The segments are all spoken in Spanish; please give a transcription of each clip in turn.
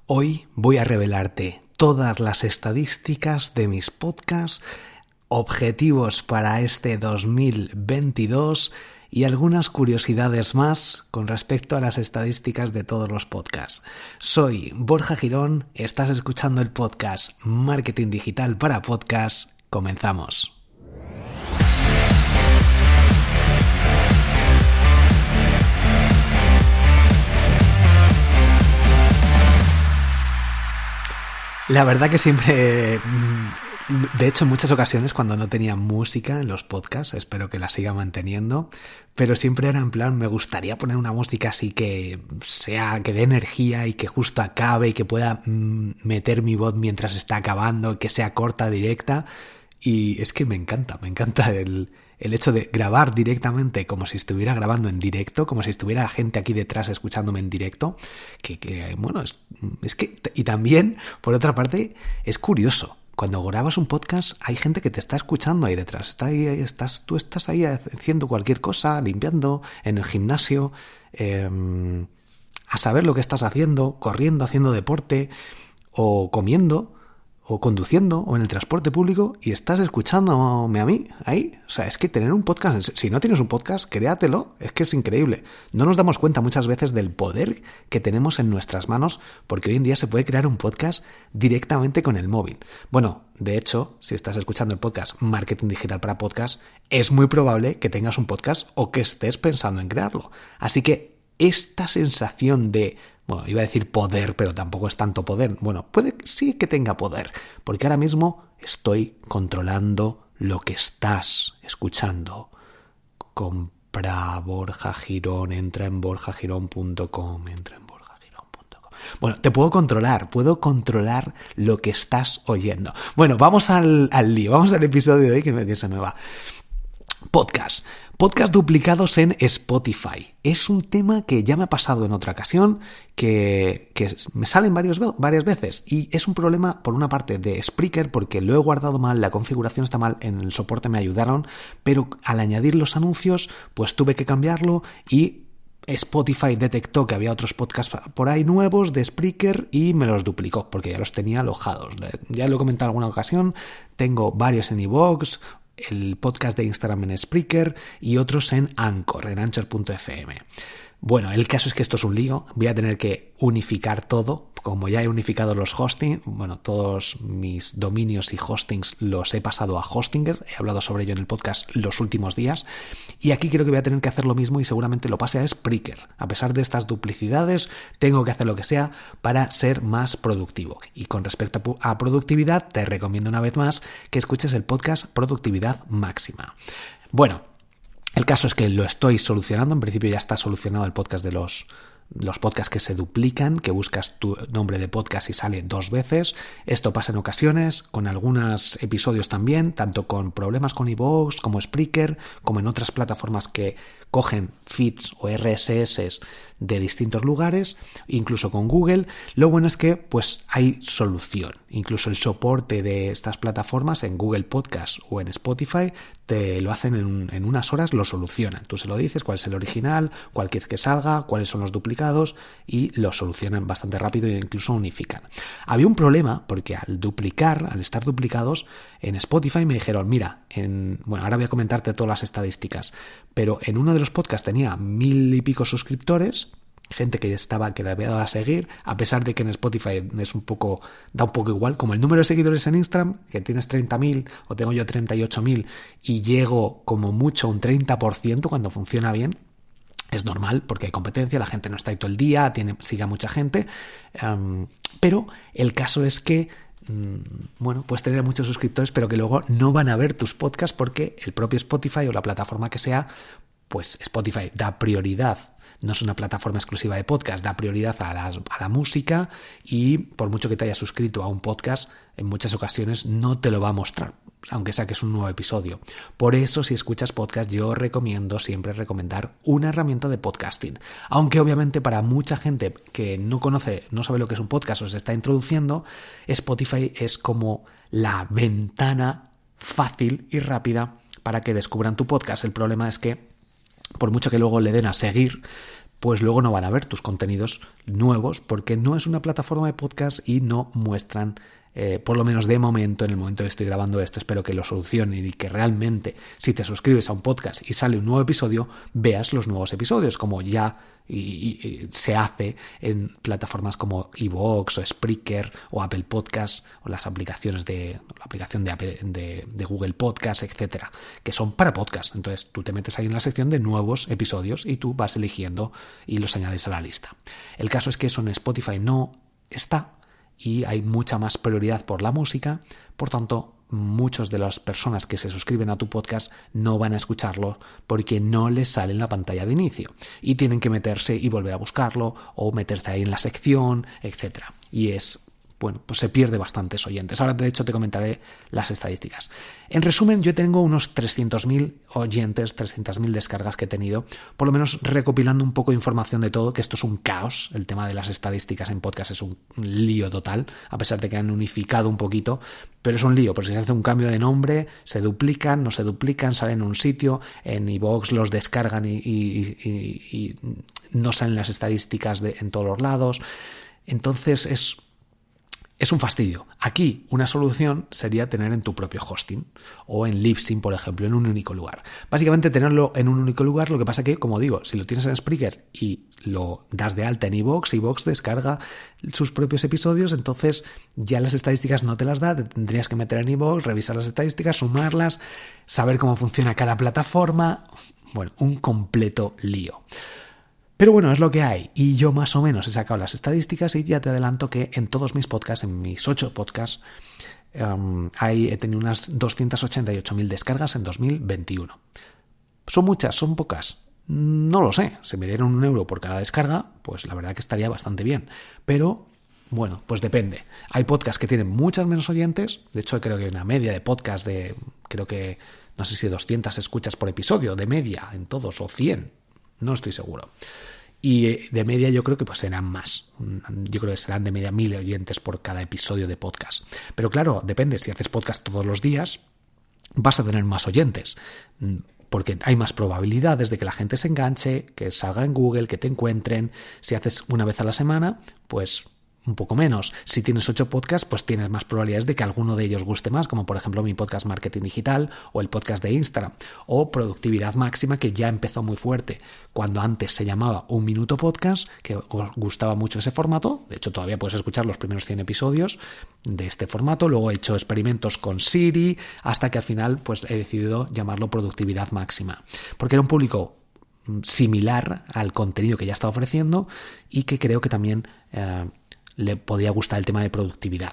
Hoy voy a revelarte todas las estadísticas de mis podcasts, objetivos para este 2022 y algunas curiosidades más con respecto a las estadísticas de todos los podcasts. Soy Borja Girón, estás escuchando el podcast Marketing Digital para Podcasts. Comenzamos. La verdad que siempre, de hecho en muchas ocasiones cuando no tenía música en los podcasts, espero que la siga manteniendo, pero siempre era en plan, me gustaría poner una música así que dé energía y que justo acabe y que pueda meter mi voz mientras está acabando, que sea corta, directa, y es que me encanta el hecho de grabar directamente como si estuviera grabando en directo, como si estuviera gente aquí detrás escuchándome en directo, y también, por otra parte, es curioso. Cuando grabas un podcast hay gente que te está escuchando ahí detrás. Tú estás ahí haciendo cualquier cosa, limpiando, en el gimnasio, a saber lo que estás haciendo, corriendo, haciendo deporte, o comiendo, o conduciendo, o en el transporte público, y estás escuchándome a mí, ahí. O sea, es que tener un podcast, si no tienes un podcast, créatelo, es que es increíble. No nos damos cuenta muchas veces del poder que tenemos en nuestras manos, porque hoy en día se puede crear un podcast directamente con el móvil. Bueno, de hecho, si estás escuchando el podcast Marketing Digital para Podcasts, es muy probable que tengas un podcast o que estés pensando en crearlo. Así que esta sensación de... Bueno, iba a decir poder, pero tampoco es tanto poder. Bueno, puede sí que tenga poder, porque ahora mismo estoy controlando lo que estás escuchando. Compra Borja Girón, entra en borjagirón.com, Bueno, puedo controlar lo que estás oyendo. Bueno, vamos al lío, vamos al episodio de hoy que se me va. Podcast duplicados en Spotify. Es un tema que ya me ha pasado en otra ocasión, que me salen varias veces, y es un problema por una parte de Spreaker, porque lo he guardado mal, la configuración está mal, en el soporte me ayudaron, pero al añadir los anuncios pues tuve que cambiarlo y Spotify detectó que había otros podcasts por ahí nuevos de Spreaker y me los duplicó porque ya los tenía alojados. Ya lo he comentado en alguna ocasión, tengo varios en iVoox, el podcast de Instagram en Spreaker y otros en Anchor, en Anchor.fm. Bueno, el caso es que esto es un lío, voy a tener que unificar todo, como ya he unificado los hosting, bueno, todos mis dominios y hostings los he pasado a Hostinger, he hablado sobre ello en el podcast los últimos días, y aquí creo que voy a tener que hacer lo mismo y seguramente lo pase a Spreaker. A pesar de estas duplicidades, tengo que hacer lo que sea para ser más productivo. Y con respecto a productividad, te recomiendo una vez más que escuches el podcast Productividad Máxima. Bueno, el caso es que lo estoy solucionando, en principio ya está solucionado el podcast de los podcasts que se duplican, que buscas tu nombre de podcast y sale 2 veces. Esto pasa en ocasiones, con algunos episodios también, tanto con problemas con iVoox, como Spreaker, como en otras plataformas que cogen feeds o RSS de distintos lugares, incluso con Google. Lo bueno es que pues hay solución. Incluso el soporte de estas plataformas en Google Podcast o en Spotify te lo hacen en unas horas, lo solucionan. Tú se lo dices, cuál es el original, cuál quieres que salga, cuáles son los duplicados, y lo solucionan bastante rápido e incluso unifican. Había un problema porque al estar duplicados en Spotify me dijeron, mira, ahora voy a comentarte todas las estadísticas, pero en uno de los podcasts tenía 1000 y pico suscriptores, gente que le había dado a seguir, a pesar de que en Spotify da un poco igual, como el número de seguidores en Instagram, que tienes 30.000 o tengo yo 38.000 y llego como mucho a un 30% cuando funciona bien. Es normal porque hay competencia, la gente no está ahí todo el día, sigue a mucha gente, pero el caso es que puedes tener muchos suscriptores, pero que luego no van a ver tus podcasts porque el propio Spotify o la plataforma que sea, pues Spotify da prioridad. No es una plataforma exclusiva de podcast, da prioridad a la música, y por mucho que te hayas suscrito a un podcast, en muchas ocasiones no te lo va a mostrar, aunque saques un nuevo episodio. Por eso, si escuchas podcast, yo recomiendo siempre recomendar una herramienta de podcasting. Aunque obviamente para mucha gente que no sabe lo que es un podcast o se está introduciendo, Spotify es como la ventana fácil y rápida para que descubran tu podcast. El problema es que, por mucho que luego le den a seguir, pues luego no van a ver tus contenidos nuevos porque no es una plataforma de podcast y no muestran, por lo menos de momento, en el momento que estoy grabando esto, espero que lo solucionen y que realmente, si te suscribes a un podcast y sale un nuevo episodio, veas los nuevos episodios, como ya y se hace en plataformas como iVoox o Spreaker o Apple Podcasts o las aplicaciones la aplicación de Google Podcasts, etcétera, que son para podcast. Entonces tú te metes ahí en la sección de nuevos episodios y tú vas eligiendo y los añades a la lista. El caso es que eso en Spotify no está y hay mucha más prioridad por la música, por tanto muchas de las personas que se suscriben a tu podcast no van a escucharlo porque no les sale en la pantalla de inicio y tienen que meterse y volver a buscarlo o meterse ahí en la sección, etcétera. Y pues se pierde bastantes oyentes. Ahora, de hecho, te comentaré las estadísticas. En resumen, yo tengo unos 300.000 oyentes, 300.000 descargas que he tenido, por lo menos recopilando un poco de información de todo, que esto es un caos. El tema de las estadísticas en podcast es un lío total, a pesar de que han unificado un poquito, pero es un lío, porque si se hace un cambio de nombre, se duplican, no se duplican, salen en un sitio, en iVoox los descargan y no salen las estadísticas en todos los lados. Entonces es un fastidio. Aquí una solución sería tener en tu propio hosting o en Libsyn, por ejemplo, en un único lugar. Básicamente tenerlo en un único lugar, lo que pasa que, como digo, si lo tienes en Spreaker y lo das de alta en iVoox, iVoox descarga sus propios episodios, entonces ya las estadísticas no te las da, te tendrías que meter en iVoox, revisar las estadísticas, sumarlas, saber cómo funciona cada plataforma. Bueno, un completo lío. Pero bueno, es lo que hay y yo más o menos he sacado las estadísticas y ya te adelanto que en todos mis podcasts, en mis 8 podcasts, he tenido unas 288.000 descargas en 2021. ¿Son muchas? ¿Son pocas? No lo sé. Si me dieran €1 por cada descarga, pues la verdad que estaría bastante bien. Pero bueno, pues depende. Hay podcasts que tienen muchas menos oyentes. De hecho, creo que hay una media de podcasts no sé si 200 escuchas por episodio, de media en todos, o 100. No estoy seguro. Y de media yo creo que pues serán más. Yo creo que serán de media 1.000 oyentes por cada episodio de podcast. Pero claro, depende. Si haces podcast todos los días, vas a tener más oyentes. Porque hay más probabilidades de que la gente se enganche, que salga en Google, que te encuentren. Si haces una vez a la semana, pues un poco menos. Si tienes 8 podcasts, pues tienes más probabilidades de que alguno de ellos guste más, como por ejemplo mi podcast Marketing Digital o el podcast de Instagram o Productividad Máxima, que ya empezó muy fuerte cuando antes se llamaba Un Minuto Podcast, que os gustaba mucho ese formato. De hecho, todavía puedes escuchar los primeros 100 episodios de este formato. Luego he hecho experimentos con Siri hasta que al final pues he decidido llamarlo Productividad Máxima, porque era un público similar al contenido que ya estaba ofreciendo y que creo que también le podía gustar el tema de productividad.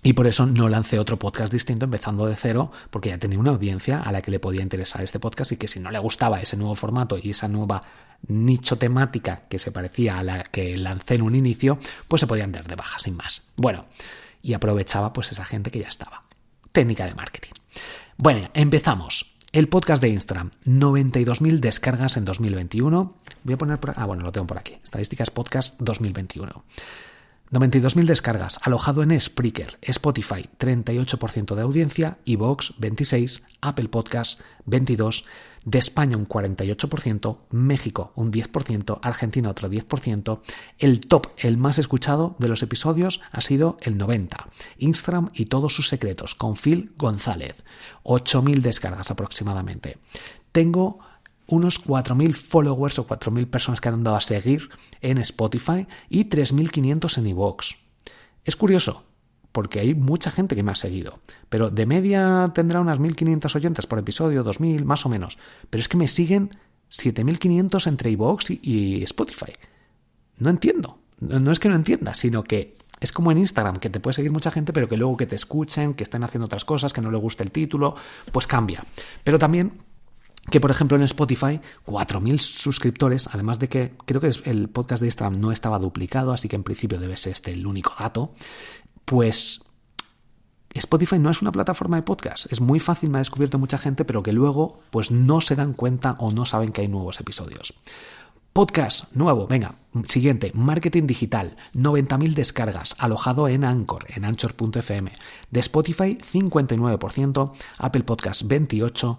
Y por eso no lancé otro podcast distinto empezando de cero, porque ya tenía una audiencia a la que le podía interesar este podcast y que si no le gustaba ese nuevo formato y esa nueva nicho temática que se parecía a la que lancé en un inicio, pues se podían dar de baja sin más. Bueno, y aprovechaba pues esa gente que ya estaba. Técnica de marketing. Bueno, empezamos. El podcast de Instagram, 92.000 descargas en 2021. Voy a poner lo tengo por aquí. Estadísticas podcast 2021. 92.000 descargas, alojado en Spreaker, Spotify, 38% de audiencia, iVoox, 26%, Apple Podcasts, 22%, de España un 48%, México un 10%, Argentina otro 10%. El top, el más escuchado de los episodios ha sido el 90%. Instagram y todos sus secretos, con Phil González, 8.000 descargas aproximadamente. Tengo unos 4.000 followers o 4.000 personas que han dado a seguir en Spotify y 3.500 en iVoox. Es curioso, porque hay mucha gente que me ha seguido, pero de media tendrá unas 1.500 oyentes por episodio, 2.000 más o menos, pero es que me siguen 7.500 entre iVoox y Spotify. No entiendo, no es que no entienda, sino que es como en Instagram, que te puede seguir mucha gente, pero que luego que te escuchen, que estén haciendo otras cosas, que no le guste el título, pues cambia. Pero también que, por ejemplo, en Spotify, 4.000 suscriptores, además de que creo que el podcast de Instagram no estaba duplicado, así que en principio debe ser este el único dato, pues Spotify no es una plataforma de podcast. Es muy fácil, me ha descubierto mucha gente, pero que luego pues no se dan cuenta o no saben que hay nuevos episodios. Podcast nuevo, venga, siguiente, Marketing Digital, 90.000 descargas, alojado en Anchor, en Anchor.fm. De Spotify, 59%, Apple Podcast, 28%,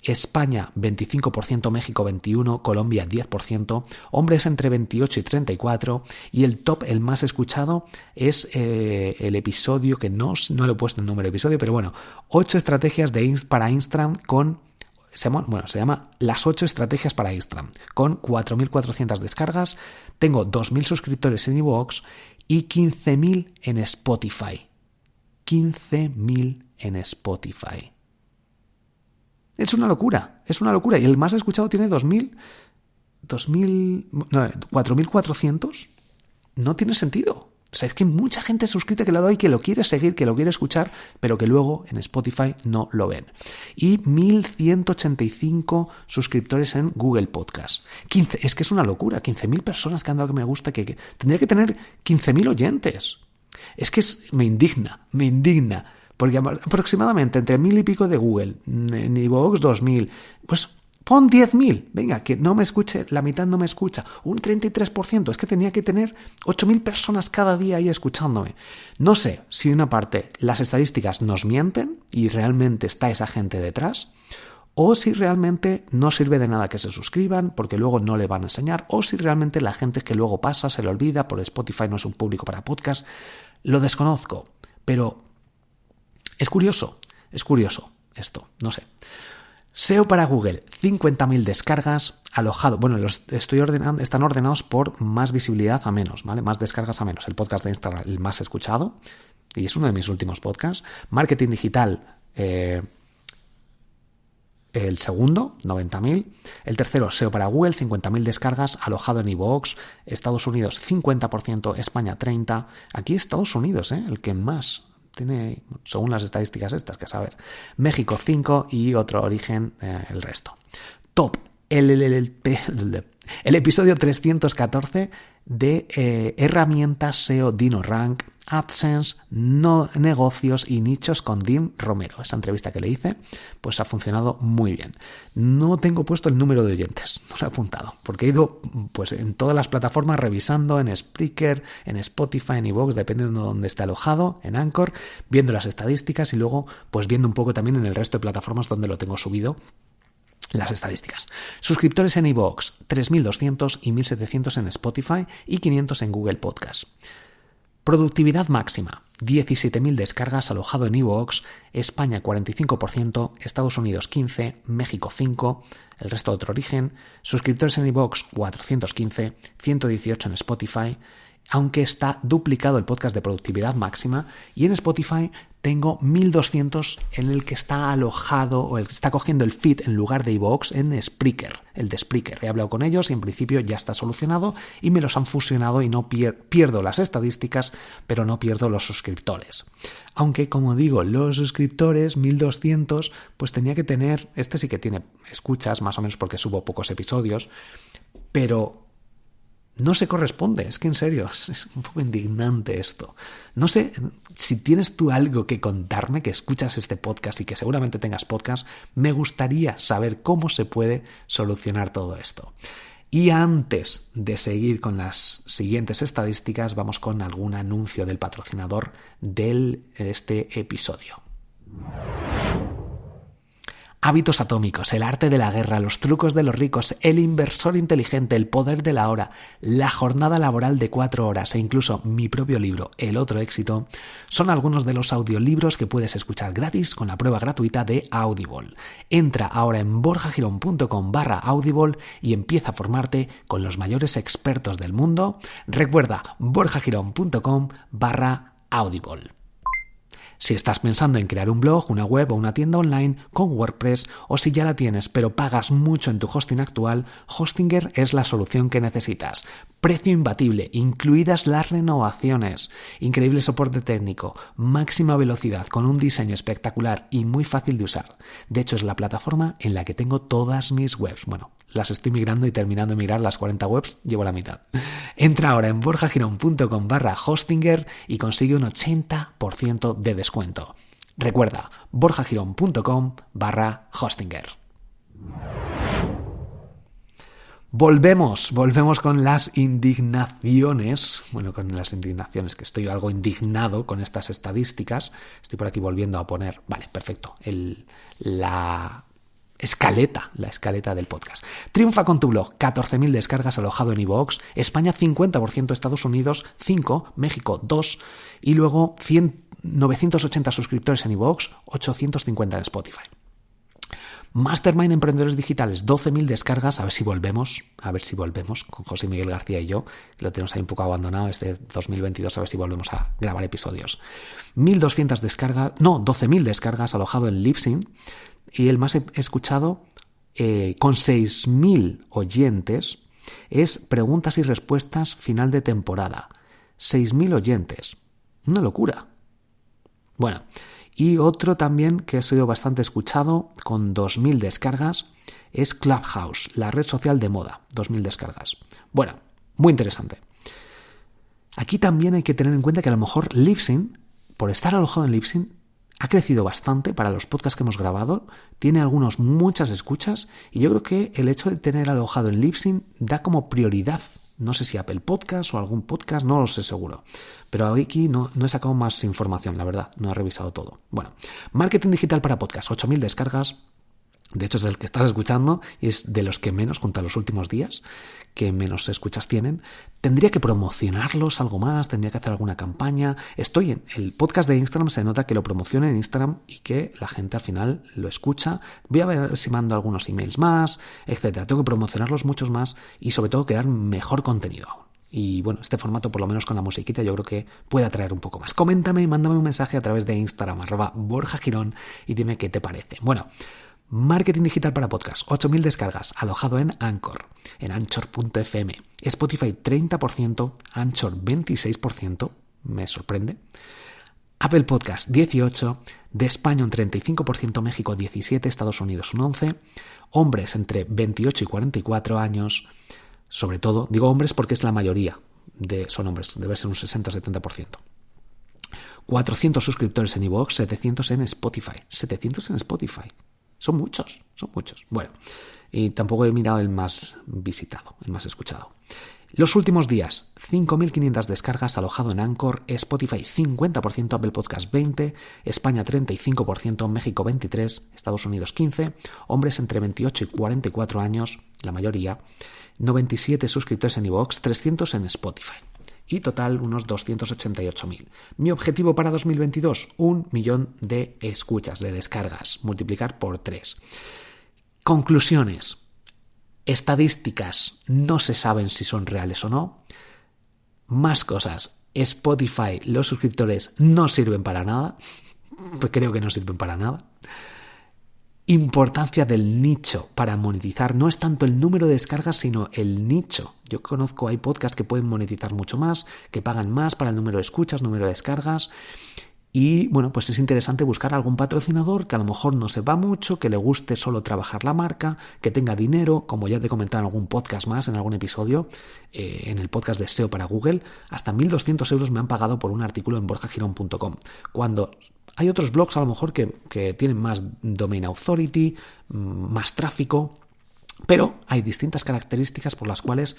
España 25%, México 21%, Colombia 10%, hombres entre 28 y 34, y el top, el más escuchado, es el episodio que no le he puesto el número de episodio, pero bueno, 8 estrategias para Instagram se llama Las 8 estrategias para Instagram, con 4.400 descargas. Tengo 2.000 suscriptores en iVoox y 15.000 en Spotify. 15.000 en Spotify. Es una locura. Y el más escuchado tiene 4.400. No tiene sentido. O sea, es que mucha gente suscrita que le doy, que lo quiere seguir, que lo quiere escuchar, pero que luego en Spotify no lo ven. Y 1.185 suscriptores en Google Podcast. Es que es una locura. 15.000 personas que han dado que me gusta, que tendría que tener 15.000 oyentes. Es que me indigna. Porque aproximadamente entre 1.000 y pico de Google, en iVoox 2.000, pues pon 10.000, venga, que no me escuche, la mitad no me escucha, un 33%, es que tenía que tener 8.000 personas cada día ahí escuchándome. No sé si una parte las estadísticas nos mienten y realmente está esa gente detrás, o si realmente no sirve de nada que se suscriban porque luego no le van a enseñar, o si realmente la gente que luego pasa se le olvida, por Spotify no es un público para podcast. Lo desconozco, pero es curioso esto, no sé. SEO para Google, 50.000 descargas, alojado. Bueno, están ordenados por más visibilidad a menos, ¿vale? Más descargas a menos. El podcast de Instagram, el más escuchado, y es uno de mis últimos podcasts. Marketing digital, el segundo, 90.000. El tercero, SEO para Google, 50.000 descargas, alojado en iVoox. Estados Unidos, 50%, España, 30%. Aquí Estados Unidos, el que más tiene, según las estadísticas estas, que saber. México 5 y otro origen, el resto. Top. El episodio 314 de herramientas SEO DinoRank, AdSense, negocios y nichos con Dean Romero. Esa entrevista que le hice, pues ha funcionado muy bien. No tengo puesto el número de oyentes, no lo he apuntado, porque he ido pues en todas las plataformas revisando, en Spreaker, en Spotify, en iVoox, dependiendo de dónde esté alojado, en Anchor, viendo las estadísticas y luego pues viendo un poco también en el resto de plataformas donde lo tengo subido. Las estadísticas. Suscriptores en iVoox, 3.200 y 1.700 en Spotify y 500 en Google Podcast. Productividad máxima, 17.000 descargas, alojado en iVoox, España 45%, Estados Unidos 15%, México 5%, el resto de otro origen. Suscriptores en iVoox, 415, 118 en Spotify, aunque está duplicado el podcast de productividad máxima, y en Spotify tengo 1.200 en el que está alojado o el que está cogiendo el feed en lugar de iVoox en Spreaker, el de Spreaker. He hablado con ellos y en principio ya está solucionado y me los han fusionado y no pierdo las estadísticas, pero no pierdo los suscriptores. Aunque, como digo, los suscriptores, 1.200, pues tenía que tener, este sí que tiene escuchas más o menos porque subo pocos episodios, pero no se corresponde, es que en serio, es un poco indignante esto. No sé si tienes tú algo que contarme, que escuchas este podcast y que seguramente tengas podcast, me gustaría saber cómo se puede solucionar todo esto. Y antes de seguir con las siguientes estadísticas, vamos con algún anuncio del patrocinador de este episodio. Hábitos atómicos, el arte de la guerra, los trucos de los ricos, el inversor inteligente, el poder de la hora, la jornada laboral de 4 horas e incluso mi propio libro, El otro éxito, son algunos de los audiolibros que puedes escuchar gratis con la prueba gratuita de Audible. Entra ahora en borjagirón.com/Audible y empieza a formarte con los mayores expertos del mundo. Recuerda, borjagirón.com/Audible. Si estás pensando en crear un blog, una web o una tienda online con WordPress, o si ya la tienes pero pagas mucho en tu hosting actual, Hostinger es la solución que necesitas. Precio imbatible, incluidas las renovaciones, increíble soporte técnico, máxima velocidad con un diseño espectacular y muy fácil de usar. De hecho, es la plataforma en la que tengo todas mis webs. Bueno, las estoy migrando y terminando de mirar las 40 webs, llevo la mitad. Entra ahora en borjagirón.com/Hostinger y consigue un 80% de descuento. Recuerda, borjagirón.com/Hostinger. Volvemos con las indignaciones. Bueno, con las indignaciones, que estoy algo indignado con estas estadísticas. Estoy por aquí volviendo a poner, vale, perfecto, la escaleta del podcast. Triunfa con tu blog, 14.000 descargas alojado en iVoox, España 50%, Estados Unidos 5%, México 2%, y luego 980 suscriptores en iVoox, 850 en Spotify. Mastermind Emprendedores Digitales, 12.000 descargas, a ver si volvemos con José Miguel García y yo, que lo tenemos ahí un poco abandonado este 2022, a ver si volvemos a grabar episodios. 12.000 descargas alojado en Libsyn, y el más escuchado con 6.000 oyentes es Preguntas y Respuestas final de temporada. 6.000 oyentes, una locura. Bueno, y otro también que ha sido bastante escuchado con 2.000 descargas es Clubhouse, la red social de moda, 2.000 descargas. Bueno, muy interesante. Aquí también hay que tener en cuenta que a lo mejor Libsyn, por estar alojado en Libsyn, ha crecido bastante para los podcasts que hemos grabado, tiene muchas escuchas, y yo creo que el hecho de tener alojado en Libsyn da como prioridad. No sé si Apple Podcast o algún podcast, no lo sé seguro. Pero aquí no he sacado más información, la verdad, no he revisado todo. Bueno, marketing digital para podcast, 8.000 descargas. De hecho, es el que estás escuchando y es de los que menos, junto a los últimos días, que menos escuchas tienen. Tendría que promocionarlos algo más, tendría que hacer alguna campaña. Estoy en el podcast de Instagram, se nota que lo promociono en Instagram y que la gente al final lo escucha. Voy a ver si mando algunos emails más, etcétera. Tengo que promocionarlos muchos más y sobre todo crear mejor contenido aún. Y bueno, este formato, por lo menos con la musiquita, yo creo que puede atraer un poco más. Coméntame, mándame un mensaje a través de Instagram, @BorjaGirón, y dime qué te parece. Bueno, marketing digital para podcast, 8.000 descargas, alojado en Anchor, en Anchor.fm. Spotify 30%, Anchor 26%, me sorprende. Apple Podcast 18%, de España un 35%, México 17%, Estados Unidos un 11%, hombres entre 28 y 44 años, sobre todo, digo hombres porque es la mayoría, son hombres, debe ser un 60-70%. 400 suscriptores en iVoox, 700 en Spotify. 700 en Spotify. Son muchos. Bueno, y tampoco he mirado el más visitado, el más escuchado. Los últimos días, 5.500 descargas alojado en Anchor, Spotify 50%, Apple Podcast 20%, España 35%, México 23%, Estados Unidos 15%, hombres entre 28 y 44 años, la mayoría, 97 suscriptores en iVoox, 300 en Spotify. Y total unos 288.000. Mi objetivo para 2022, 1 millón de escuchas, de descargas, multiplicar por 3. Conclusiones. Estadísticas no se saben si son reales o no. Más cosas. Spotify, los suscriptores no sirven para nada. Pues creo que no sirven para nada. Importancia del nicho para monetizar. No es tanto el número de descargas, sino el nicho. Yo conozco, hay podcasts que pueden monetizar mucho más, que pagan más para el número de escuchas, número de descargas. Y bueno, pues es interesante buscar algún patrocinador que a lo mejor no sepa mucho, que le guste solo trabajar la marca, que tenga dinero, como ya te he comentado en algún podcast más, en algún episodio, en el podcast de SEO para Google, hasta 1.200 euros me han pagado por un artículo en borjagirón.com. Cuando hay otros blogs a lo mejor que tienen más domain authority, más tráfico, pero hay distintas características por las cuales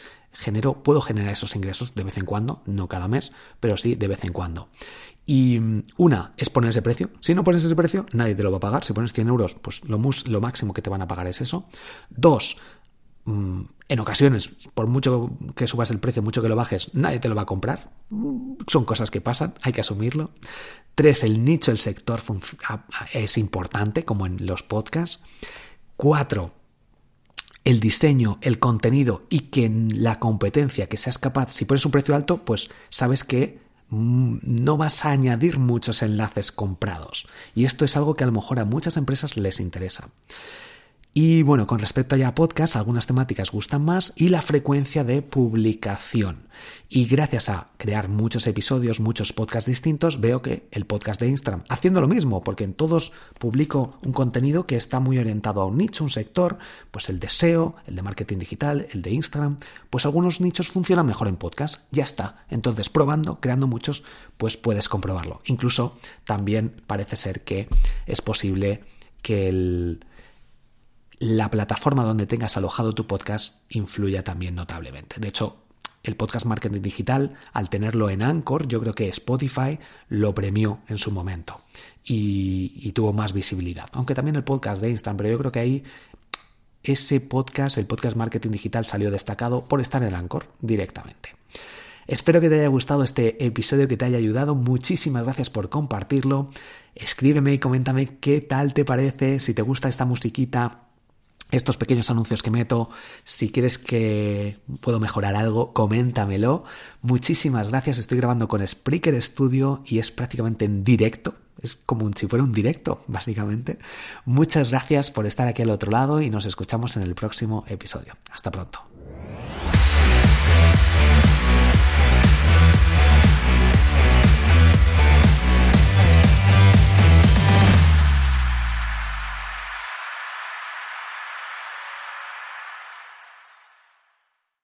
puedo generar esos ingresos de vez en cuando, no cada mes, pero sí de vez en cuando. Y una es poner ese precio. Si no pones ese precio, nadie te lo va a pagar. Si pones 100 euros, pues lo máximo que te van a pagar es eso. 2, en ocasiones, por mucho que subas el precio, mucho que lo bajes, nadie te lo va a comprar. Son cosas que pasan, hay que asumirlo. 3, el nicho, el sector es importante, como en los podcasts. 4, el diseño, el contenido, y que en la competencia que seas capaz, si pones un precio alto, pues sabes que no vas a añadir muchos enlaces comprados. Y esto es algo que a lo mejor a muchas empresas les interesa. Y bueno, con respecto ya a podcast, algunas temáticas gustan más y la frecuencia de publicación. Y gracias a crear muchos episodios, muchos podcasts distintos, veo que el podcast de Instagram, haciendo lo mismo, porque en todos publico un contenido que está muy orientado a un nicho, un sector, pues el de SEO, el de marketing digital, el de Instagram, pues algunos nichos funcionan mejor en podcast, ya está. Entonces, probando, creando muchos, pues puedes comprobarlo. Incluso también parece ser que es posible que la plataforma donde tengas alojado tu podcast influya también notablemente. De hecho, el podcast marketing digital, al tenerlo en Anchor, yo creo que Spotify lo premió en su momento y tuvo más visibilidad. Aunque también el podcast de Instagram, pero yo creo que ahí ese podcast, el podcast Marketing Digital, salió destacado por estar en Anchor directamente. Espero que te haya gustado este episodio, que te haya ayudado. Muchísimas gracias por compartirlo. Escríbeme y coméntame qué tal te parece, si te gusta esta musiquita, estos pequeños anuncios que meto. Si quieres que puedo mejorar algo, coméntamelo. Muchísimas gracias. Estoy grabando con Spreaker Studio y es prácticamente en directo. Es como si fuera un directo, básicamente. Muchas gracias por estar aquí al otro lado y nos escuchamos en el próximo episodio. Hasta pronto.